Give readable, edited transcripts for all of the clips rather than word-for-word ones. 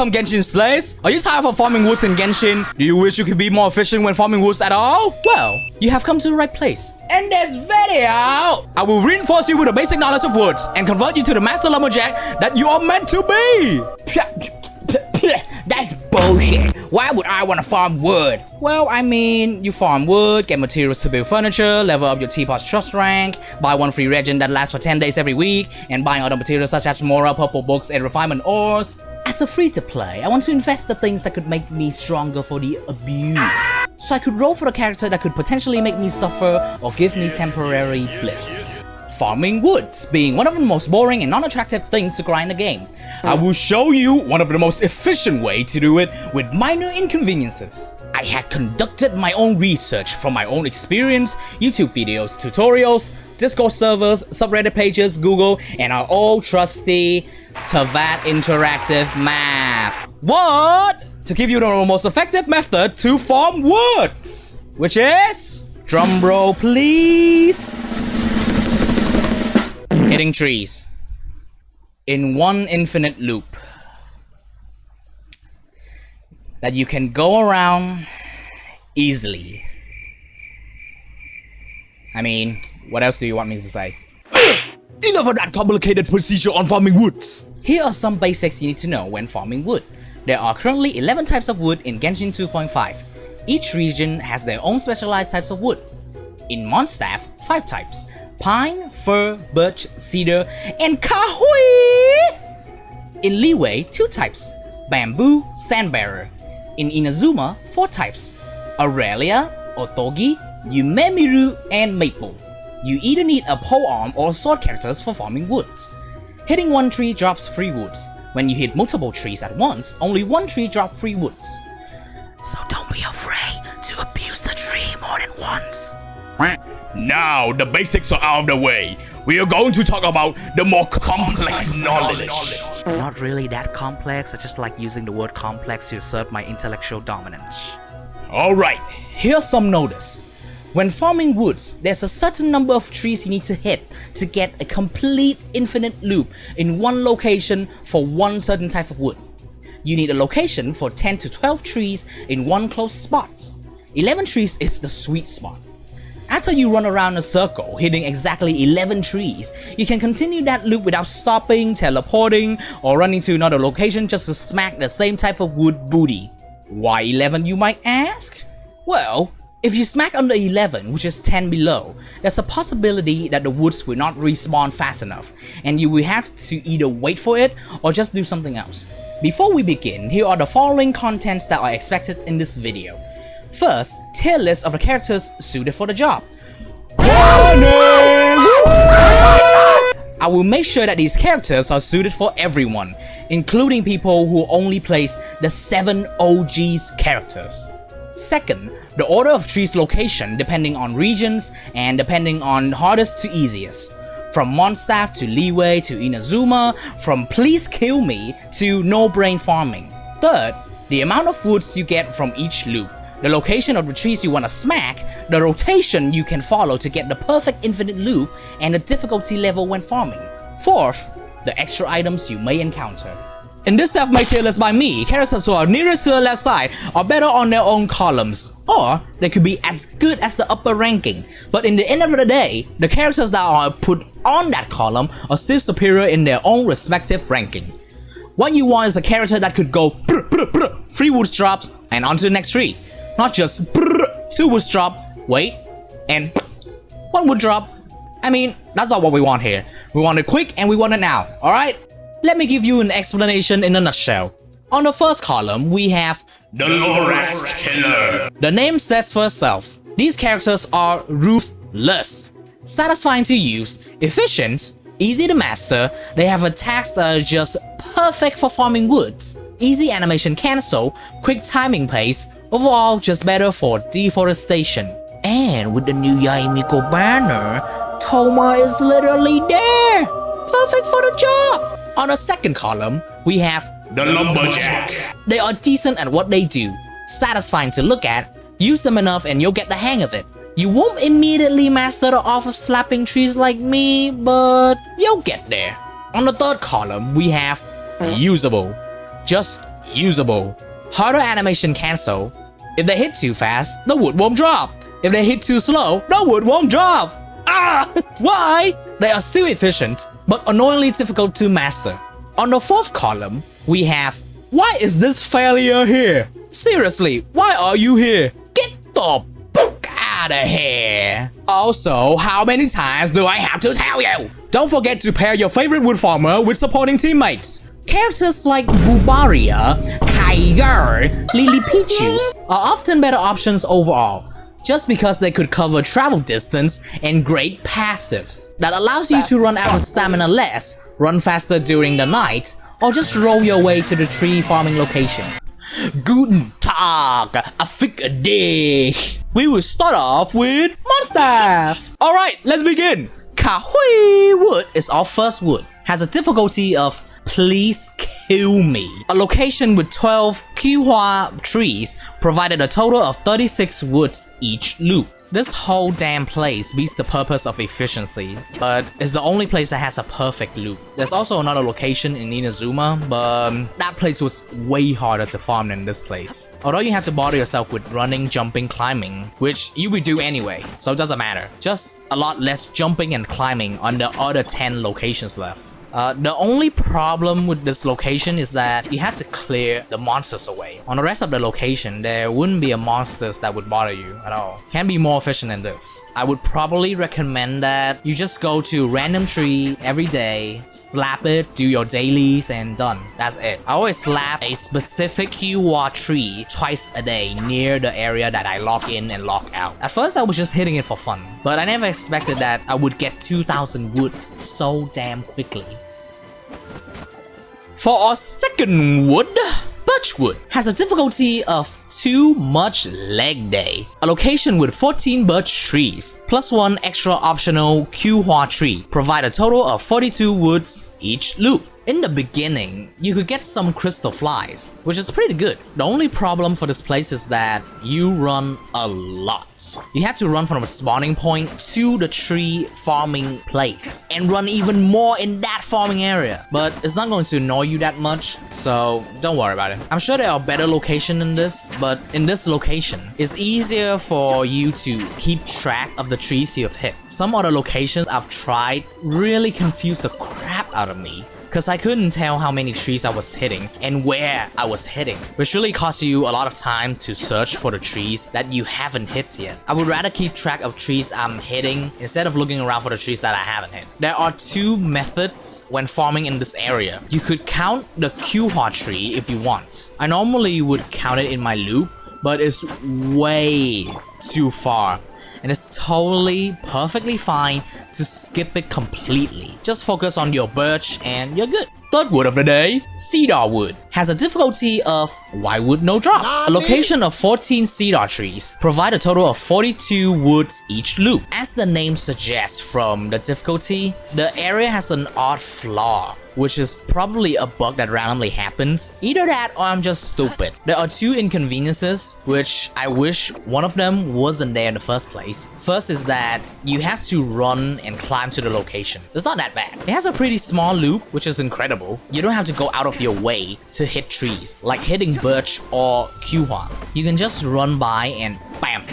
Welcome Genshin Slaves! Are you tired of farming woods in Genshin? Do you wish you could be more efficient when farming woods at all? Well, you have come to the right place. In this video, I will reinforce you with a basic knowledge of woods and convert you to the master lumberjack that you are meant to be! That's bullshit. Why would I want to farm wood? Well, I mean, you farm wood, get materials to build furniture, level up your teapot's trust rank, buy one free regen that lasts for 10 days every week, and buying other materials such as Mora, purple books, and refinement ores. As a free-to-play, I want to invest the things that could make me stronger for the abuse. So I could roll for a character that could potentially make me suffer or give me temporary bliss. Farming woods being one of the most boring and non-attractive things to grind the game. I will show you one of the most efficient way to do it with minor inconveniences. I had conducted my own research from my own experience, YouTube videos, tutorials, Discord servers, subreddit pages, Google, and our old trusty Tavad interactive map. What? To give you the most effective method to farm woods, which is, drumroll please, hitting trees in one infinite loop that you can go around easily. I mean, what else do you want me to say? Enough of that complicated procedure on farming woods! Here are some basics you need to know when farming wood. There are currently 11 types of wood in Genshin 2.5. Each region has their own specialized types of wood. In Monstadt, 5 types: pine, fir, birch, cedar, and kahui! In Liyue, 2 types: bamboo, sandbearer. In Inazuma, 4 types: Aralia, Otogi, Yumemiru, and maple. You either need a polearm or sword characters for farming woods. Hitting one tree drops free woods. When you hit multiple trees at once, only one tree drops free woods. So don't be afraid to abuse the tree more than once. Now the basics are out of the way. We are going to talk about the more complex knowledge. Not really that complex, I just like using the word complex to assert my intellectual dominance. Alright, here's some notice. When farming woods, there's a certain number of trees you need to hit to get a complete infinite loop in one location for one certain type of wood. You need a location for 10 to 12 trees in one close spot. 11 trees is the sweet spot. After you run around a circle, hitting exactly 11 trees, you can continue that loop without stopping, teleporting, or running to another location just to smack the same type of wood booty. Why 11, you might ask? Well, if you smack under 11, which is 10 below, there's a possibility that the woods will not respawn fast enough, and you will have to either wait for it or just do something else. Before we begin, here are the following contents that are expected in this video. First, tier list of the characters suited for the job. I will make sure that these characters are suited for everyone, including people who only plays the 7 OG's characters. Second, the order of trees location depending on regions and depending on hardest to easiest. From Monstadt to Liyue to Inazuma, from please kill me to no brain farming. Third, the amount of woods you get from each loop, the location of the trees you want to smack, the rotation you can follow to get the perfect infinite loop, and the difficulty level when farming. Fourth, the extra items you may encounter. In this self-made tier list by me, characters who are nearest to the left side are better on their own columns, or they could be as good as the upper ranking, but in the end of the day, the characters that are put on that column are still superior in their own respective ranking. What you want is a character that could go brr, brr, brr, 3 woods drops and onto the next tree, not just brr, 2 woods drop, wait, and 1 wood drop. I mean, that's not what we want here. We want it quick and we want it now, alright? Let me give you an explanation in a nutshell. On the first column, we have the Lorax Killer. The name says for itself. These characters are ruthless, satisfying to use, efficient, easy to master. They have attacks that are just perfect for farming woods, easy animation cancel, quick timing pace, overall just better for deforestation. And with the new Yumemiru banner, Toma is literally there, perfect for the job. On the second column, we have the Lumberjack. They are decent at what they do, satisfying to look at, use them enough and you'll get the hang of it. You won't immediately master the art of slapping trees like me, but you'll get there. On the third column, we have usable. Just usable. Harder animation cancel. If they hit too fast, the wood won't drop. If they hit too slow, the wood won't drop. Ah! Why? They are still efficient, but annoyingly difficult to master. On the fourth column, we have, why is this failure here? Seriously, why are you here? Get the fuck out of here. Also, how many times do I have to tell you? Don't forget to pair your favorite wood farmer with supporting teammates. Characters like Bubaria, Kaiger, Lilipichu are often better options overall, just because they could cover travel distance and great passives that allows you to run out of stamina less, run faster during the night, or just roll your way to the tree farming location. Guten Tag, a fick a day. We will start off with Monstadt. Alright, let's begin. Cuihua Wood is our first wood. Has a difficulty of please kill me. A location with 12 Cuihua trees provided a total of 36 woods each loop. This whole damn place beats the purpose of efficiency, but it's the only place that has a perfect loop. There's also another location in Inazuma, but that place was way harder to farm than this place. Although you have to bother yourself with running, jumping, climbing, which you would do anyway, so it doesn't matter. Just a lot less jumping and climbing on the other 10 locations left. The only problem with this location is that you had to clear the monsters away. On the rest of the location, there wouldn't be a monsters that would bother you at all. Can be more efficient than this. I would probably recommend that you just go to random tree every day, slap it, do your dailies, and done. That's it. I always slap a specific Cuihua tree twice a day near the area that I log in and log out. At first, I was just hitting it for fun, but I never expected that I would get 2,000 woods so damn quickly. For our second wood, Birch Wood has a difficulty of too much leg day. A location with 14 birch trees, plus 1 extra optional Cuihua tree, provide a total of 42 woods each loop. In the beginning, you could get some crystal flies, which is pretty good. The only problem for this place is that you run a lot. You have to run from the spawning point to the tree farming place, and run even more in that farming area. But it's not going to annoy you that much, so don't worry about it. I'm sure there are better locations than this, but in this location, it's easier for you to keep track of the trees you've hit. Some other locations I've tried really confused the crap out of me, because I couldn't tell how many trees I was hitting and where I was hitting, which really costs you a lot of time to search for the trees that you haven't hit yet. I would rather keep track of trees I'm hitting instead of looking around for the trees that I haven't hit. There are 2 methods when farming in this area. You could count the Cuihua tree if you want. I normally would count it in my loop, but it's way too far. And it's totally perfectly fine to skip it completely. Just focus on your birch and you're good. Third wood of the day, Cedar Wood, has a difficulty of why wood no drop. A location of 14 cedar trees provide a total of 42 woods each loop. As the name suggests from the difficulty, the area has an odd flaw, which is probably a bug that randomly happens. Either that or I'm just stupid. There are 2 inconveniences, which I wish one of them wasn't there in the first place. First is that you have to run and climb to the location. It's not that bad. It has a pretty small loop, which is incredible. You don't have to go out of your way to hit trees, like hitting birch or Cuihua. You can just run by and bam,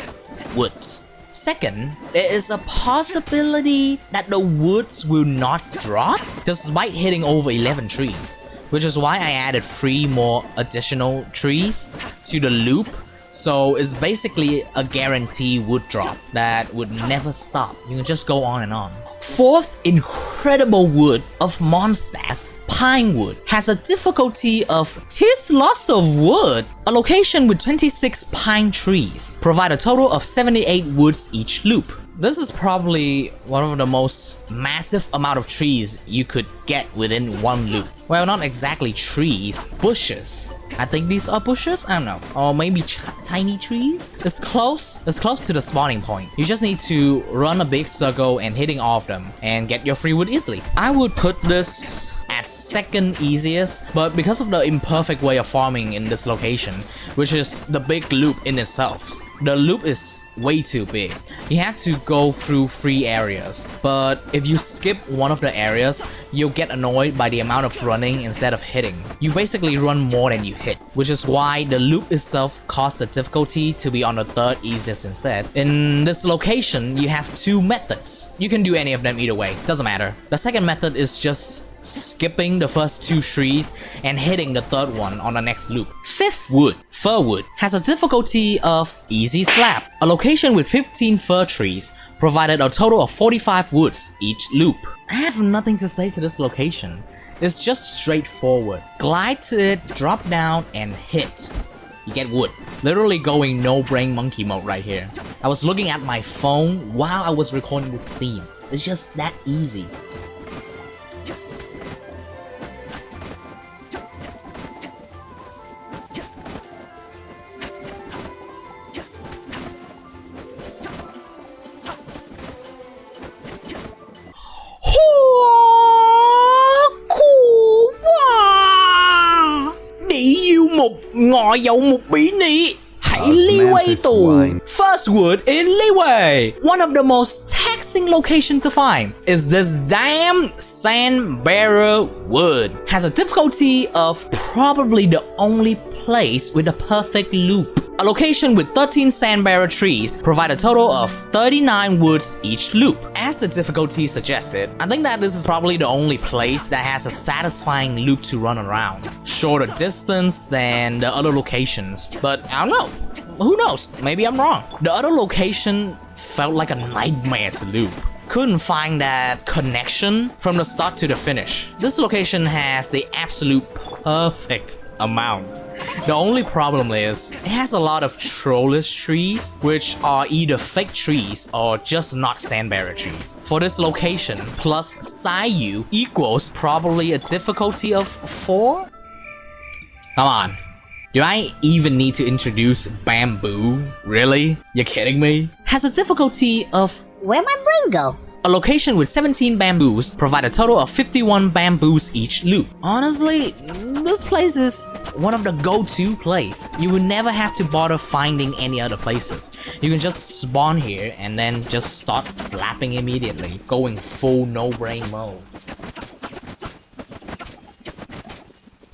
woods. Second, there is a possibility that the woods will not drop despite hitting over 11 trees, which is why I added 3 more additional trees to the loop, so it's basically a guaranteed wood drop that would never stop. You can just go on and on. Fourth incredible wood of Monstadt, Pine Wood, has a difficulty of 'tis lots of wood. A location with 26 pine trees provide a total of 78 woods each loop. This is probably one of the most massive amount of trees you could get within one loop. Well, not exactly trees, bushes. I think these are bushes? I don't know. Or maybe tiny trees? It's close to the spawning point. You just need to run a big circle and hitting all of them and get your free wood easily. I would put this at at second easiest, but because of the imperfect way of farming in this location, which is the big loop in itself. The loop is way too big. You have to go through 3 areas, but if you skip one of the areas, you'll get annoyed by the amount of running instead of hitting. You basically run more than you hit, which is why the loop itself caused the difficulty to be on the 3rd easiest instead. In this location, you have 2 methods. You can do any of them either way, doesn't matter. The second method is just skipping the first 2 trees and hitting the 3rd one on the next loop. Fifth Wood, Fir Wood, has a difficulty of Easy Slap. A location with 15 fir trees provided a total of 45 woods each loop. I have nothing to say to this location. It's just straightforward. Glide to it, drop down, and hit. You get wood. Literally going no brain monkey mode right here. I was looking at my phone while I was recording this scene. It's just that easy. First wood in Liyue. One of the most taxing locations to find is this damn Sandbearer Wood. Has a difficulty of probably the only place with a perfect loop. A location with 13 Sandbearer trees provide a total of 39 woods each loop. As the difficulty suggested, I think that this is probably the only place that has a satisfying loop to run around. Shorter distance than the other locations, but I don't know. Who knows? Maybe I'm wrong. The other location felt like a nightmare to loop. Couldn't find that connection from the start to the finish. This location has the absolute perfect amount. The only problem is it has a lot of trollish trees, which are either fake trees or just not Sandbearer trees. For this location, plus Sayu equals probably a difficulty of 4? Come on. Do I even need to introduce bamboo? Really? You're kidding me? Has a difficulty of... Where'd my brain go? A location with 17 bamboos provide a total of 51 bamboos each loop. Honestly, this place is one of the go-to place. You would never have to bother finding any other places. You can just spawn here and then just start slapping immediately, going full no-brain mode.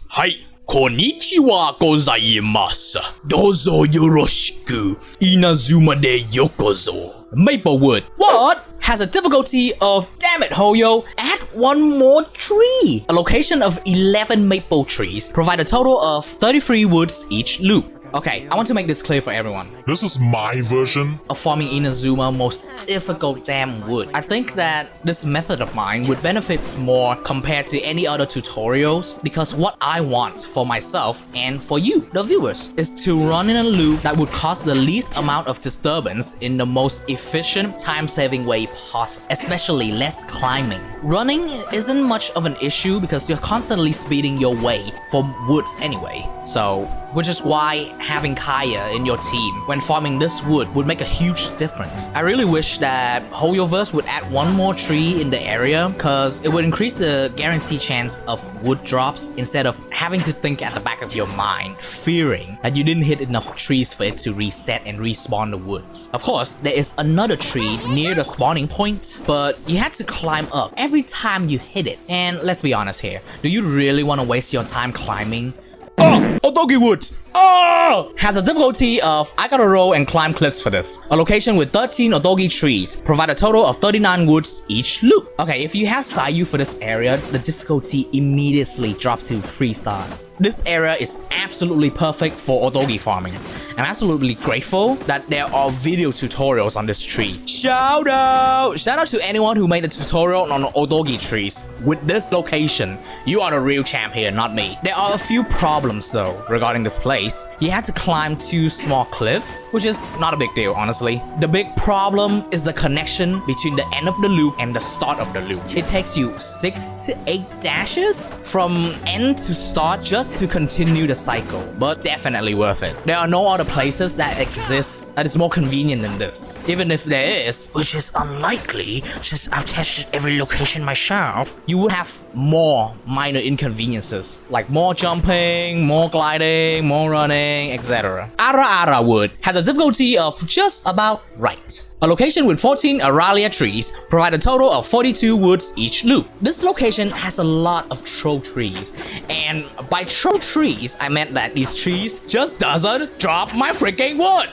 Hi. Konnichiwa gozaimasu. Dozo yoroshiku. Inazuma de yokozo. Maple Wood. What? Has a difficulty of, damn it, Hoyo, add one more tree. A location of 11 maple trees provide a total of 33 woods each loop. Okay, I want to make this clear for everyone. This is my version Of farming Inazuma most difficult damn wood. I think that this method of mine would benefit more compared to any other tutorials, because what I want for myself and for you, the viewers, is to run in a loop that would cause the least amount of disturbance in the most efficient, time-saving way possible, especially less climbing. Running isn't much of an issue because you're constantly speeding your way for woods anyway, so which is why having Kaya in your team when farming this wood would make a huge difference. I really wish that Hoyoverse would add one more tree in the area, cause it would increase the guaranteed chance of wood drops instead of having to think at the back of your mind, fearing that you didn't hit enough trees for it to reset and respawn the woods. Of course, there is another tree near the spawning point, but you had to climb up every time you hit it. And let's be honest here, do you really want to waste your time climbing? Oh, Otogi Wood. Oh! Has a difficulty of, I gotta roll and climb cliffs for this. A location with 13 Otogi trees provide a total of 39 woods each loop. Okay, if you have Sayu for this area, the difficulty immediately dropped to 3 stars. This area is absolutely perfect for Otogi farming. I'm absolutely grateful that there are video tutorials on this tree. Shout out! Shout out to anyone who made a tutorial on Otogi trees with this location. You are the real champ here, not me. There are a few problems though regarding this place. place, you have to climb 2 small cliffs, which is not a big deal, honestly. The big problem is the connection between the end of the loop and the start of the loop. It takes you 6 to 8 dashes from end to start just to continue the cycle, but definitely worth it. There are no other places that exist that is more convenient than this. Even if there is, which is unlikely since I've tested every location myself, you will have more minor inconveniences like more jumping, more gliding, more running, etc. Aralia Wood has a difficulty of just about right. A location with 14 Aralia trees provide a total of 42 woods each loop. This location has a lot of troll trees, and by troll trees, I meant that these trees just doesn't drop my freaking wood.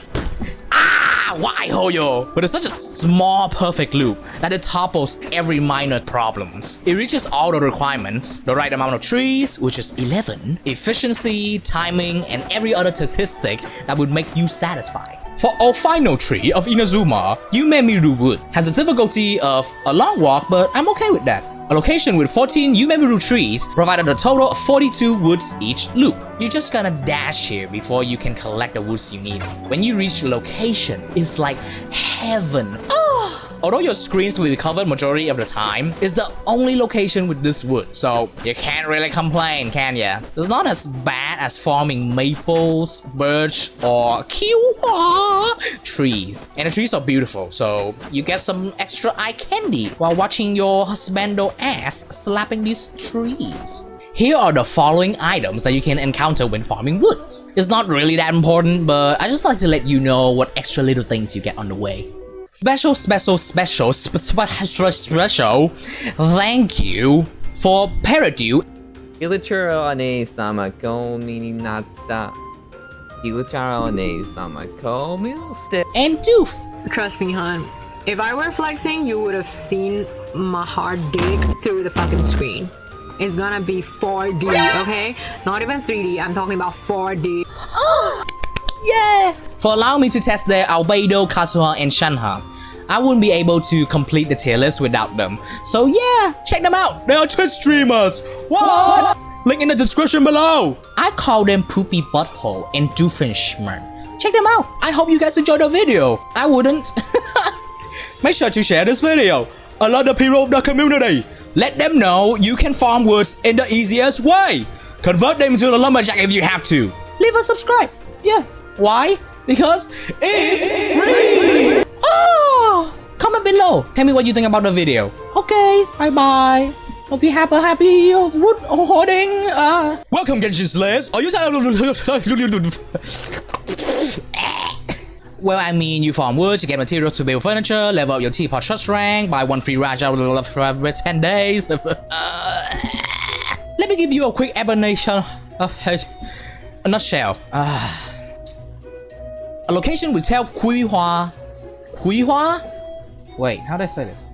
Why, Hoyo? But it's such a small perfect loop that it topples every minor problems. It reaches all the requirements, the right amount of trees, which is 11, efficiency, timing, and every other statistic that would make you satisfied. For our final tree of Inazuma, Yumemiru Wood has a difficulty of a long walk, but I'm okay with that. A location with 14 Yumemiru trees provided a total of 42 woods each loop. You're just gonna dash here before you can collect the woods you need. When you reach the location, it's like heaven. Although your screens will be covered majority of the time, it's the only location with this wood, so you can't really complain, can ya? It's not as bad as farming maples, birch, or Cuihua trees. And the trees are beautiful, so you get some extra eye candy while watching your husbando ass slapping these trees. Here are the following items that you can encounter when farming woods. It's not really that important, but I just like to let you know what extra little things you get on the way. Special thank you for Peridue. And Doof. Trust me, hon. If I were flexing, you would have seen my hard dick through the fucking screen. It's gonna be 4D, okay? Not even 3D, I'm talking about 4D. Yeah! For allowing me to test their Albedo, Kazuha, and Shanha. I wouldn't be able to complete the tier list without them. So yeah, check them out! They are Twitch streamers! What? Link in the description below! I call them Poopy Butthole and Doofenshmirk. Check them out! I hope you guys enjoyed the video. I wouldn't. Make sure to share this video. A lot of people of the community. Let them know you can farm woods in the easiest way. Convert them to the lumberjack if you have to. Leave a subscribe. Yeah. Why? Because it's free! Oh! Comment below. Tell me what you think about the video. Okay, bye-bye. Hope you have a happy wood hoarding. Welcome, Genshin Slayers. Are you tired of... Well, I mean, you farm wood to get materials to build furniture, level up your teapot trust rank, buy 1 free Raja every 10 days. Let me give you a quick explanation of a nutshell. A location will tell Cuihua. Wait, how do I say this?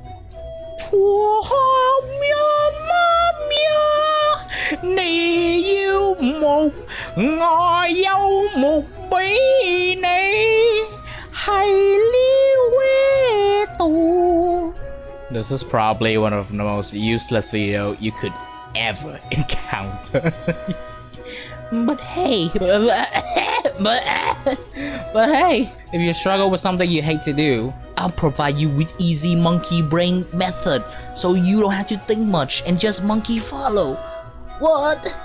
This is probably one of the most useless videos you could ever encounter. But hey, but hey, if you struggle with something you hate to do, I'll provide you with easy monkey brain method, so you don't have to think much and just monkey follow. What?